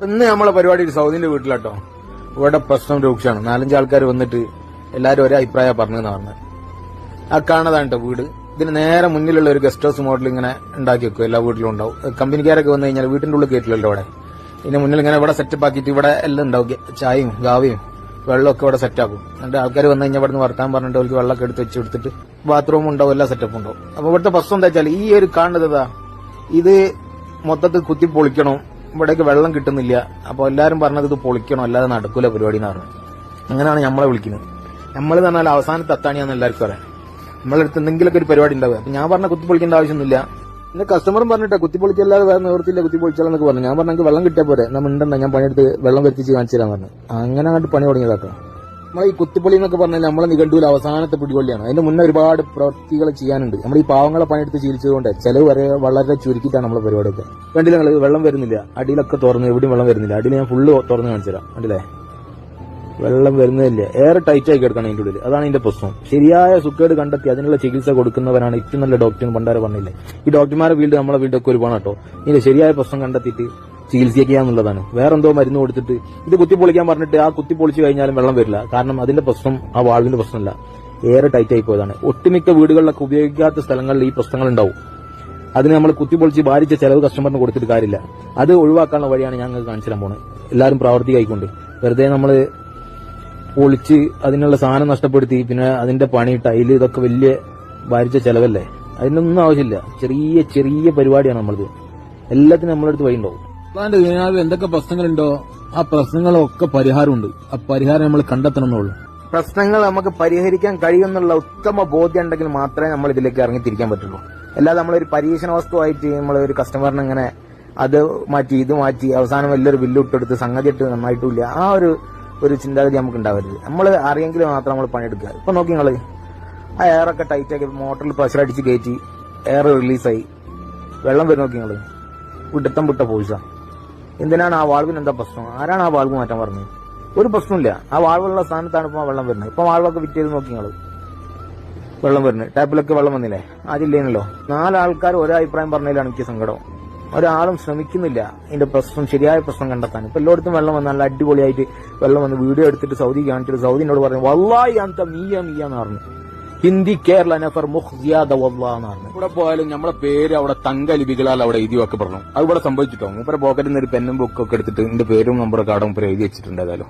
ഇന്ന് നമ്മളെ പരിപാടി സൗദിന്റെ വീട്ടിലാട്ടോ. ഇവിടെ പ്രശ്നം രൂക്ഷമാണ്. 4-5 ആൾക്കാർ വന്നിട്ട് എല്ലാരും ഒരേ അഭിപ്രായം പറഞ്ഞെന്ന് പറഞ്ഞത്. ആ കാണതാണ് കേട്ടോ വീട്. ഇതിന് നേരെ മുന്നിലുള്ള ഒരു ഗസ്റ്റ് ഹൗസ് മോഡൽ ഇങ്ങനെ ഉണ്ടാക്കി വെക്കും. എല്ലാ വീട്ടിലും ഉണ്ടാവും. കമ്പനിക്കാരൊക്കെ വന്നു കഴിഞ്ഞാൽ വീട്ടിന്റെ ഉള്ളിൽ കയറ്റില്ലല്ലോ ഇവിടെ. ഇതിന് മുന്നിൽ ഇങ്ങനെ ഇവിടെ സെറ്റപ്പ് ആക്കിയിട്ട് ഇവിടെ എല്ലാം ഉണ്ടാവും. ചായയും ഗാവയും വെള്ളമൊക്കെ ഇവിടെ സെറ്റാക്കും. എന്നിട്ട് ആൾക്കാർ വന്നു കഴിഞ്ഞാൽ ഇവിടെ നിന്ന് വർത്താൻ പറഞ്ഞിട്ട് അവർക്ക് വെള്ളമൊക്കെ എടുത്ത് വെച്ച് കൊടുത്തിട്ട് ബാത്റൂം ഉണ്ടാവും, എല്ലാ സെറ്റപ്പും ഉണ്ടാവും. അപ്പൊ ഇവിടുത്തെ പ്രശ്നം എന്താ വെച്ചാൽ ഈ ഒരു കാണുന്നതാ ഇത് മൊത്തത്തിൽ കുത്തി പൊളിക്കണം. ഇവിടേക്ക് വെള്ളം കിട്ടുന്നില്ല. അപ്പൊ എല്ലാരും പറഞ്ഞത് ഇത് പൊളിക്കണം, അല്ലാതെ നടക്കൂല പരിപാടി എന്ന് പറഞ്ഞു. അങ്ങനെയാണ് നമ്മളെ വിളിക്കുന്നത്. നമ്മൾ പറഞ്ഞാൽ അവസാനത്തെ അത്താണിയാന്ന് എല്ലാവർക്കും അറിയാം. നമ്മളെടുത്ത് എന്തെങ്കിലുമൊക്കെ ഒരു പരിപാടി ഉണ്ടാവുക. അപ്പൊ ഞാൻ പറഞ്ഞ കുത്തി പൊളിക്കേണ്ട ആവശ്യമൊന്നുമില്ല. എന്റെ കസ്റ്റമറും പറഞ്ഞിട്ടാ കുത്തി പൊളിക്കല്ലാതെ വേറെ നിവർത്തില്ല, കുത്തി പൊളിച്ചാലെന്നൊക്കെ പറഞ്ഞു. ഞാൻ പറഞ്ഞെങ്കിൽ വെള്ളം കിട്ടിയാൽ പോരെ, നമ്മൾ ഉണ്ടെന്നാ ഞാൻ പണിയെടുത്ത് വെള്ളം വരുത്തിച്ച് കാണിച്ചു തരാൻ പറഞ്ഞു. അങ്ങനെ അങ്ങോട്ട് പണി തുടങ്ങിയതാട്ടോ. നമ്മളെ ഈ കുത്തിപ്പൊളി എന്നൊക്കെ പറഞ്ഞാൽ നമ്മളെ നിഘണ്ടുവിൽ അവസാനത്തെ പിടികൊള്ളിയാണ്. അതിന്റെ മുന്നേ ഒരുപാട് പ്രവൃത്തികൾ ചെയ്യാനുണ്ട്. നമ്മൾ ഈ പാവങ്ങളെ പണിയെടുത്ത് ശീലിച്ചതുകൊണ്ട് ചെലവ് വളരെ ചുരുക്കിയിട്ടാണ് നമ്മളെ പരിപാടിയൊക്കെ. കണ്ടില്ല നിങ്ങൾ, വെള്ളം വരുന്നില്ല. അടിയിലൊക്കെ തുറന്നു, എവിടെയും വെള്ളം വരുന്നില്ല. അടിയിൽ ഞാൻ ഫുള്ള് തുറന്ന് കാണിച്ചു തരാം. കണ്ടില്ലേ, വെള്ളം വരുന്നില്ല. ഏറെ ടൈറ്റ് ആയി കിടക്കണം അതിന്റെ ഉള്ളിൽ. അതാണ് ഇതിന്റെ പ്രശ്നം. ശരിയായ സുഖേട് കണ്ടെത്തി അതിനുള്ള ചികിത്സ കൊടുക്കുന്നവരാണ് ഏറ്റവും നല്ല ഡോക്ടർ. പണ്ടാരെ പറഞ്ഞില്ലേ, ഈ ഡോക്ടർമാരെ ഫീൽഡ് നമ്മളെ ഫീൽഡൊക്കെ ഒരുപാട് കേട്ടോ. ഇതിന്റെ ശരിയായ പ്രശ്നം കണ്ടെത്തിയിട്ട് ചികിത്സിക്കാന്നുള്ളതാണ്. വേറെന്തോ മരുന്ന് കൊടുത്തിട്ട് ഇത് കുത്തിപ്പൊളിക്കാൻ പറഞ്ഞിട്ട് ആ കുത്തിപ്പൊളിച്ചു കഴിഞ്ഞാലും വെള്ളം വരില്ല. കാരണം അതിന്റെ പ്രശ്നം ആ വാൾവിന്റെ പ്രശ്നമല്ല, ഏറെ ടൈറ്റ് ആയി പോയതാണ്. ഒട്ടുമിക്ക വീടുകളിലൊക്കെ ഉപയോഗിക്കാത്ത സ്ഥലങ്ങളിൽ ഈ പ്രശ്നങ്ങൾ ഉണ്ടാവും. അതിന് നമ്മൾ കുത്തിപ്പൊളിച്ച് ഭാരിച്ച ചെലവ് കസ്റ്റമറിന് കൊടുത്തിട്ട് കാര്യമില്ല. അത് ഒഴിവാക്കാനുള്ള വഴിയാണ് ഞങ്ങൾ കാണിച്ചു തരാൻ പോണത്. എല്ലാവരും പ്രാവർത്തികമായിക്കൊണ്ട് വെറുതെ നമ്മൾ പൊളിച്ച് അതിനുള്ള സാധനം നഷ്ടപ്പെടുത്തി പിന്നെ അതിന്റെ പണി ടൈല് ഇതൊക്കെ വലിയ ഭാരിച്ച ചെലവല്ലേ. അതിനൊന്നും ആവശ്യമില്ല. ചെറിയ ചെറിയ പരിപാടിയാണ് നമ്മളത്. എല്ലാത്തിനും നമ്മളടുത്ത് വഴിയുണ്ടാവും. അതാണ്ട് ഇതിനകത്ത് എന്തൊക്കെ പ്രശ്നങ്ങളുണ്ടോ ആ പ്രശ്നങ്ങളൊക്കെ പരിഹാരമുണ്ട്. ആ പരിഹാരം നമ്മൾ കണ്ടെത്തണമെന്നുള്ളൂ. പ്രശ്നങ്ങൾ നമുക്ക് പരിഹരിക്കാൻ കഴിയുമെന്നുള്ള ഉത്തമ ബോധ്യം ഉണ്ടെങ്കിൽ മാത്രമേ നമ്മൾ ഇതിലേക്ക് ഇറങ്ങിത്തിരിക്കാൻ പറ്റുള്ളൂ. അല്ലാതെ നമ്മളൊരു പരീക്ഷണ വസ്തുവായിട്ട് നമ്മൾ ഒരു കസ്റ്റമറിന് ഇങ്ങനെ അത് മാറ്റി ഇത് മാറ്റി അവസാനം വലിയൊരു ബില്ല് ഇട്ടെടുത്ത് സംഗതി ഇട്ട് നന്നായിട്ടില്ല, ആ ഒരു ചിന്താഗതി നമുക്ക് ഉണ്ടാവരുത്. നമ്മൾ അറിയെങ്കിൽ മാത്രം നമ്മൾ പണിയെടുക്കുക. ഇപ്പൊ നോക്കി നിങ്ങള് ആ എയറൊക്കെ ടൈറ്റാക്കി മോട്ടറിൽ പ്രഷർ അടിച്ച് കയറ്റി എയർ റിലീസായി വെള്ളം വരും. നോക്കി നിങ്ങള് വിട്ടത്തം വിട്ട പോയിസ. എന്തിനാണ് ആ വാൾവിന് എന്താ പ്രശ്നം? ആരാണ് ആ വാൾവ് മാറ്റാൻ പറഞ്ഞത്? ഒരു പ്രശ്നമില്ല. ആ വാൾവുള്ള സ്ഥാനത്താണ് ഇപ്പൊ വെള്ളം വരുന്നത്. ഇപ്പൊ വാൾവൊക്കെ ഫിറ്റ് ചെയ്ത് നോക്കി നിങ്ങള് വെള്ളം വരുന്നത്. ടാപ്പിലൊക്കെ വെള്ളം വന്നില്ലേ? അതില്ലേനല്ലോ. 4 ആൾക്കാർ ഒരേ അഭിപ്രായം പറഞ്ഞതിലാണ് എനിക്ക് സങ്കടം. ഒരാളും ശ്രമിക്കുന്നില്ല ഇതിന്റെ പ്രശ്നം ശരിയായ പ്രശ്നം കണ്ടെത്താൻ. ഇപ്പൊ എല്ലായിടത്തും വെള്ളം വന്ന് നല്ല അടിപൊളിയായിട്ട് വെള്ളം വന്ന് വീഡിയോ എടുത്തിട്ട് സൗദി കാണിച്ചിട്ട് സൗദിനോട് പറഞ്ഞു വല്ലാഹി അന്ത മീയാന്ന് പറഞ്ഞു. ഹിന്ദി കേരള നഫർ മുഖ്സിയാദ വല്ലാന്ന് പറഞ്ഞു. ഇവിടെ പോയാലും നമ്മളെ പേര് അവിടെ തങ്കലിപികളാൽ അവിടെ എഴുതി വെക്കെ പറഞ്ഞു. അത് ഇവിടെ സംഭവിച്ചിട്ടോ. മൂപ്പരെ പോക്കറ്റിൽ നിന്ന് ഒരു പെന്നും ബുക്കൊക്കെ എടുത്തിട്ട് എന്റെ പേരും നമ്പറൊക്കെ അവിടെ മൂപ്പര് എഴുതി വെച്ചിട്ടുണ്ട്. ഏതായാലും